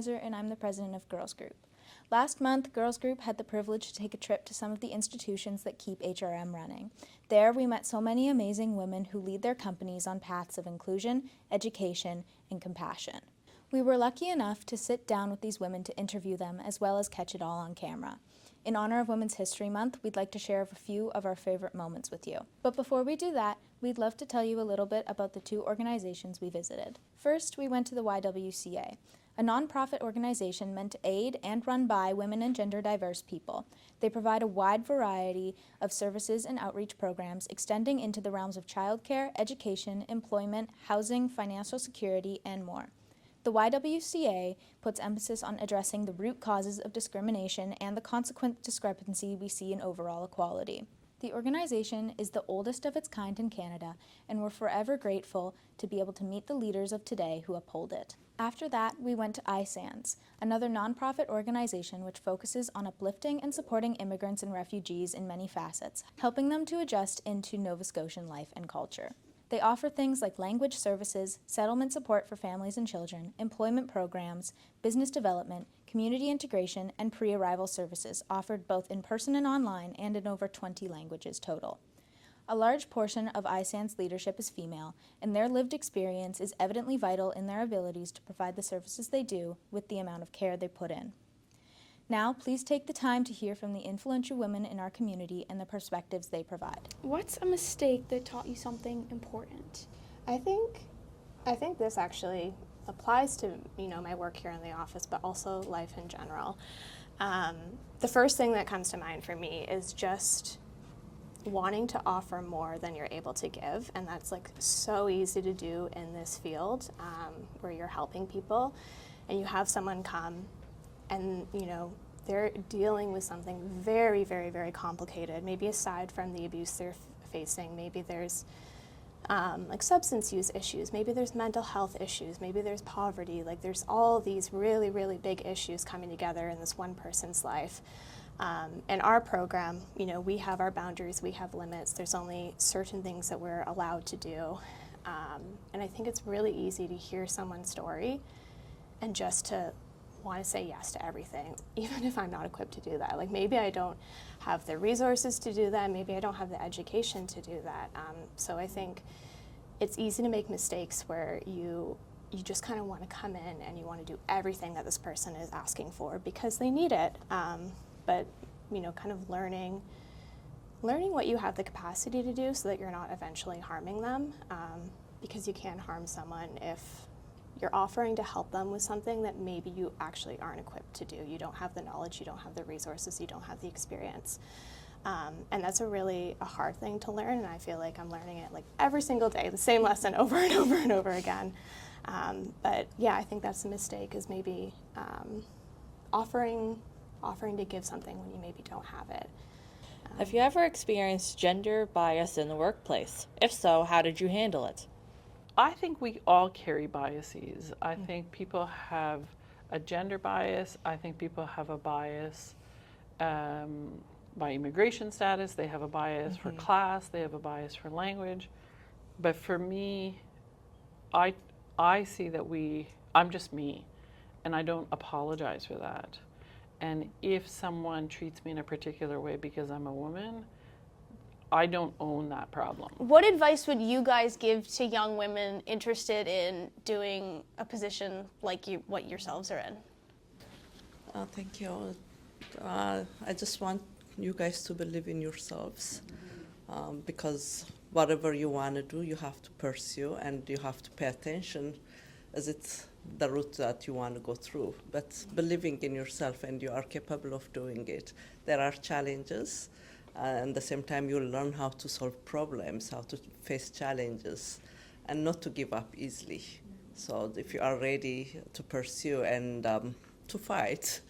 organizer, and I'm the president of Girls Group. Last month, Girls Group had the privilege to take a trip to some of the institutions that keep HRM running. There, we met so many amazing women who lead their companies on paths of inclusion, education, and compassion. We were lucky enough to sit down with these women to interview them, as well as catch it all on camera. In honor of Women's History Month, we'd like to share a few of our favorite moments with you. But before we do that, we'd love to tell you a little bit about the two organizations we visited. First, we went to the YWCA, a nonprofit organization meant to aid and run by women and gender diverse people. They provide a wide variety of services and outreach programs extending into the realms of childcare, education, employment, housing, financial security, and more. The YWCA puts emphasis on addressing the root causes of discrimination and the consequent discrepancy we see in overall equality. The organization is the oldest of its kind in Canada, and we're forever grateful to be able to meet the leaders of today who uphold it. After that, we went to iSANS, another nonprofit organization which focuses on uplifting and supporting immigrants and refugees in many facets, helping them to adjust into Nova Scotian life and culture. They offer things like language services, settlement support for families and children, employment programs, business development, community integration, and pre-arrival services offered both in person and online and in over 20 languages total. A large portion of iSAN's leadership is female, and their lived experience is evidently vital in their abilities to provide the services they do with the amount of care they put in. Now, please take the time to hear from the influential women in our community and the perspectives they provide. What's a mistake that taught you something important? I think this actually applies to my work here in the office, but also life in general. The first thing that comes to mind for me is just wanting to offer more than you're able to give, and that's like so easy to do in this field where you're helping people, and you have someone come and they're dealing with something very, very, very complicated. Maybe aside from the abuse they're facing, maybe there's like substance use issues, maybe there's mental health issues, maybe there's poverty. Like there's all these really, really big issues coming together in this one person's life. In our program, we have our boundaries, we have limits. There's only certain things that we're allowed to do. And I think it's really easy to hear someone's story and just to want to say yes to everything, even if I'm not equipped to do that. Like maybe I don't have the resources to do that, maybe I don't have the education to do that. So I think it's easy to make mistakes where you just kind of want to come in and you want to do everything that this person is asking for because they need it. But kind of learning what you have the capacity to do so that you're not eventually harming them, because you can harm someone if you're offering to help them with something that maybe you actually aren't equipped to do. You don't have the knowledge, you don't have the resources, you don't have the experience. And that's a hard thing to learn, and I feel like I'm learning it like every single day, the same lesson over and over and over again. But yeah, I think that's a mistake, is maybe offering to give something when you maybe don't have it. Have you ever experienced gender bias in the workplace? If so, how did you handle it? I think we all carry biases. I think people have a gender bias. I think people have a bias by immigration status. They have a bias for class. They have a bias for language. But for me, I see that I'm just me, and I don't apologize for that. And if someone treats me in a particular way because I'm a woman, I don't own that problem. What advice would you guys give to young women interested in doing a position like what yourselves are in? Thank you. I just want you guys to believe in yourselves, because whatever you want to do, you have to pursue and you have to pay attention as it's the route that you want to go through. But believing in yourself and you are capable of doing it. There are challenges. And at the same time, you'll learn how to solve problems, how to face challenges, and not to give up easily. So if you are ready to pursue and to fight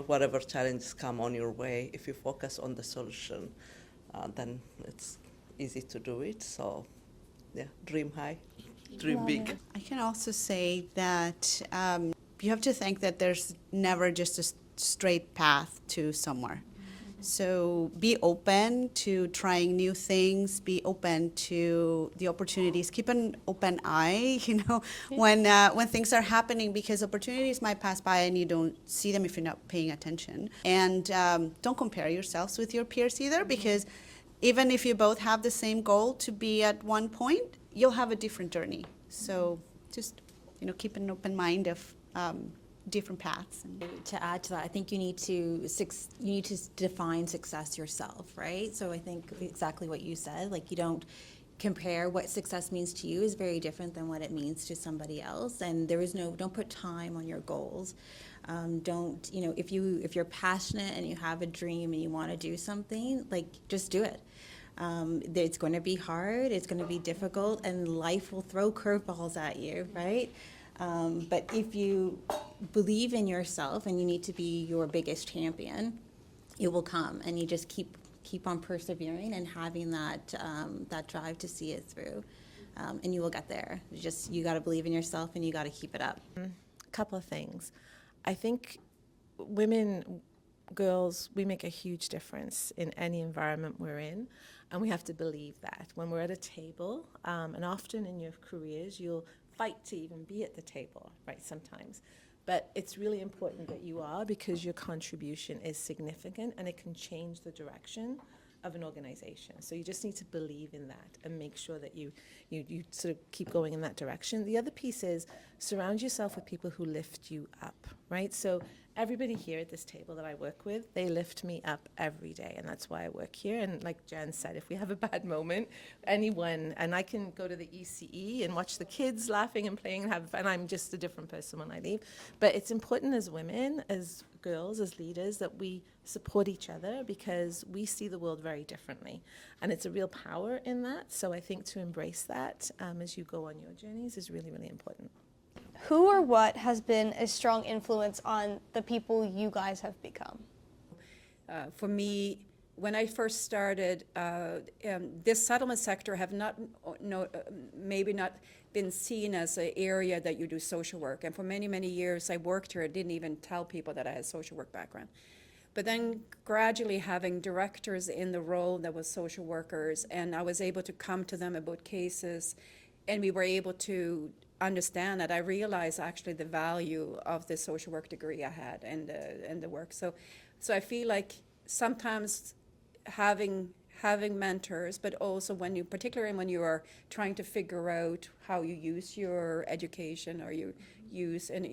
whatever challenges come on your way, if you focus on the solution, then it's easy to do it. So yeah, dream high, dream big. I can also say that you have to think that there's never just a straight path to somewhere. So be open to trying new things, be open to the opportunities, keep an open eye, when things are happening, because opportunities might pass by and you don't see them if you're not paying attention. And don't compare yourselves with your peers either, because even if you both have the same goal to be at one point, you'll have a different journey. So just, keep an open mind of different paths. To add to that, I think you need to define success yourself, right? So I think exactly what you said, like you don't compare what success means to you is very different than what it means to somebody else. And don't put time on your goals. If you're passionate and you have a dream and you want to do something, like just do it. It's going to be hard, it's going to be difficult, and life will throw curveballs at you, right? But if you believe in yourself and you need to be your biggest champion, it will come, and you just keep on persevering and having that drive to see it through, and you will get there. You got to believe in yourself and you got to keep it up. A couple of things. I think women, girls, we make a huge difference in any environment we're in, and we have to believe that. When we're at a table, and often in your careers, you'll fight to even be at the table, right, sometimes. But it's really important that you are, because your contribution is significant and it can change the direction of an organization. So you just need to believe in that and make sure that you sort of keep going in that direction. The other piece is surround yourself with people who lift you up, right? So everybody here at this table that I work with, they lift me up every day, and that's why I work here. And like Jen said, if we have a bad moment, and I can go to the ECE and watch the kids laughing and playing, and I'm just a different person when I leave. But it's important as women, as girls, as leaders, that we support each other, because we see the world very differently, and it's a real power in that. So I think to embrace that as you go on your journeys is really, really important. Who or what has been a strong influence on the people you guys have become? For me, when I first started, this settlement sector have maybe not been seen as an area that you do social work. And for many, many years I worked here, I didn't even tell people that I had a social work background. But then gradually having directors in the role that was social workers, and I was able to come to them about cases, and we were able to understand that. I realized actually the value of the social work degree I had and the work. So I feel like sometimes having mentors, but also particularly when you are trying to figure out how you use your education, or you use in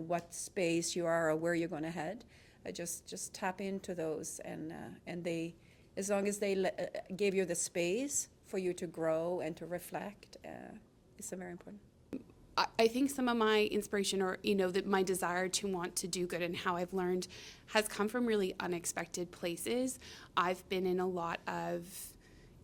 what space you are or where you're going to head, just tap into those, and they, as long as they give you the space for you to grow and to reflect, it's very important. I think some of my inspiration, or that my desire to want to do good and how I've learned, has come from really unexpected places. I've been in a lot of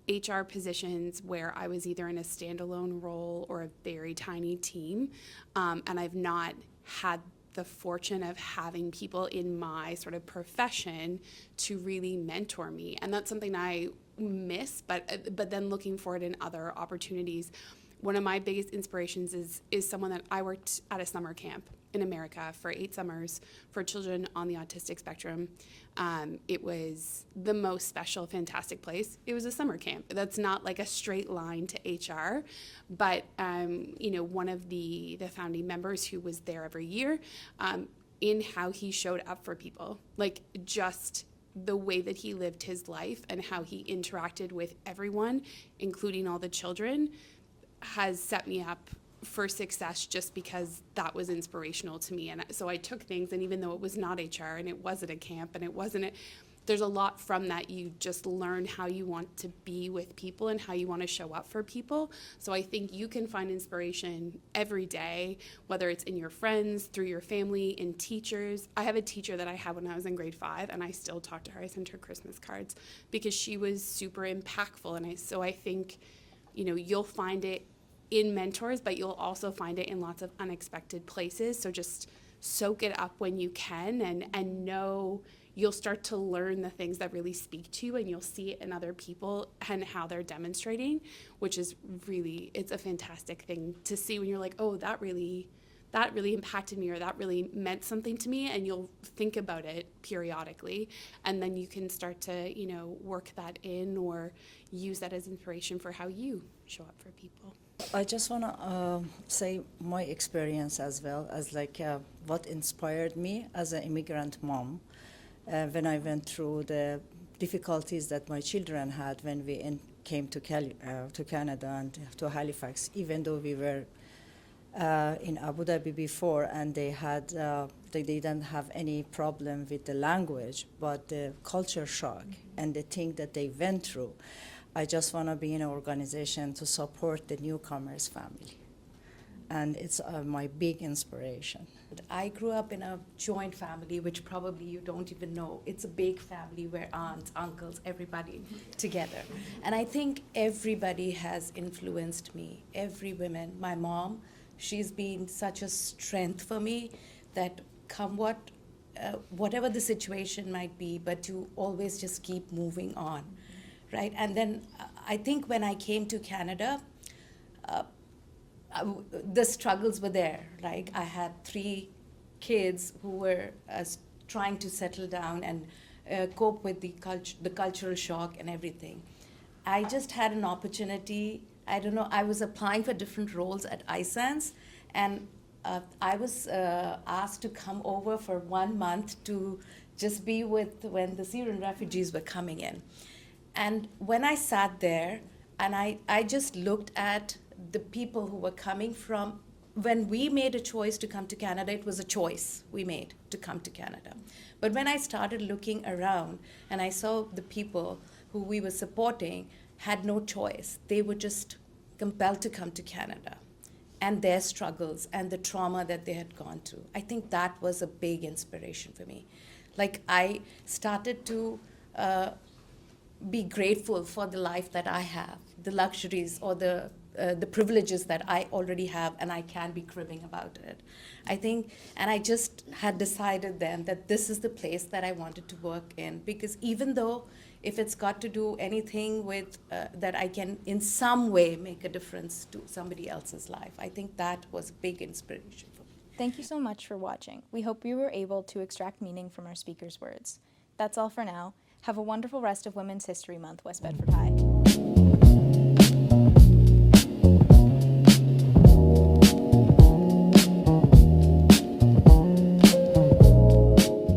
HR positions where I was either in a standalone role or a very tiny team, and I've not had the fortune of having people in my sort of profession to really mentor me, and that's something I miss. But then looking forward in other opportunities. One of my biggest inspirations is someone that I worked at a summer camp in America for 8 summers for children on the autistic spectrum. It was the most special, fantastic place. It was a summer camp. That's not like a straight line to HR, but one of the founding members who was there every year, in how he showed up for people, like just the way that he lived his life and how he interacted with everyone, including all the children, has set me up for success, just because that was inspirational to me. And so I took things, and even though it was not HR and it wasn't a camp and it wasn't there's a lot from that. You just learn how you want to be with people and how you want to show up for people. So I think you can find inspiration every day, whether it's in your friends, through your family, in teachers. I have a teacher that I had when I was in grade 5, and I still talk to her. I sent her Christmas cards because she was super impactful. And I think, you'll find it in mentors, but you'll also find it in lots of unexpected places. So just soak it up when you can, and know you'll start to learn the things that really speak to you, and you'll see it in other people and how they're demonstrating, which is really, it's a fantastic thing to see when you're like, oh, that that really impacted me, or that really meant something to me, and you'll think about it periodically, and then you can start to, you know, work that in or use that as inspiration for how you show up for people. I just want to say my experience as well as like what inspired me as an immigrant mom when I went through the difficulties that my children had when we came to Canada and to Halifax, even though we were in Abu Dhabi before and they didn't have any problem with the language, but the culture shock and the thing that they went through. I just want to be in an organization to support the newcomers family. And it's my big inspiration. I grew up in a joint family, which probably you don't even know. It's a big family where aunts, uncles, everybody together. And I think everybody has influenced me, every woman. My mom, she's been such a strength for me that come whatever the situation might be, but to always just keep moving on. Right, and then I think when I came to Canada, the struggles were there. Like I had 3 kids who were trying to settle down and cope with the cultural shock and everything. I just had an opportunity. I don't know. I was applying for different roles at iSense, and I was asked to come over for 1 month to just be with when the Syrian refugees were coming in. And when I sat there and I just looked at the people who were coming from, when we made a choice to come to Canada, it was a choice we made to come to Canada. But when I started looking around and I saw the people who we were supporting had no choice, they were just compelled to come to Canada, and their struggles and the trauma that they had gone through. I think that was a big inspiration for me. Like I started to be grateful for the life that I have, the luxuries or the privileges that I already have, and I can be cribbing about it. I think, and I just had decided then that this is the place that I wanted to work in, because even though if it's got to do anything with that I can in some way make a difference to somebody else's life, I think that was a big inspiration for me. Thank you so much for watching. We hope you were able to extract meaning from our speakers' words. That's all for now. Have a wonderful rest of Women's History Month, West Bedford High.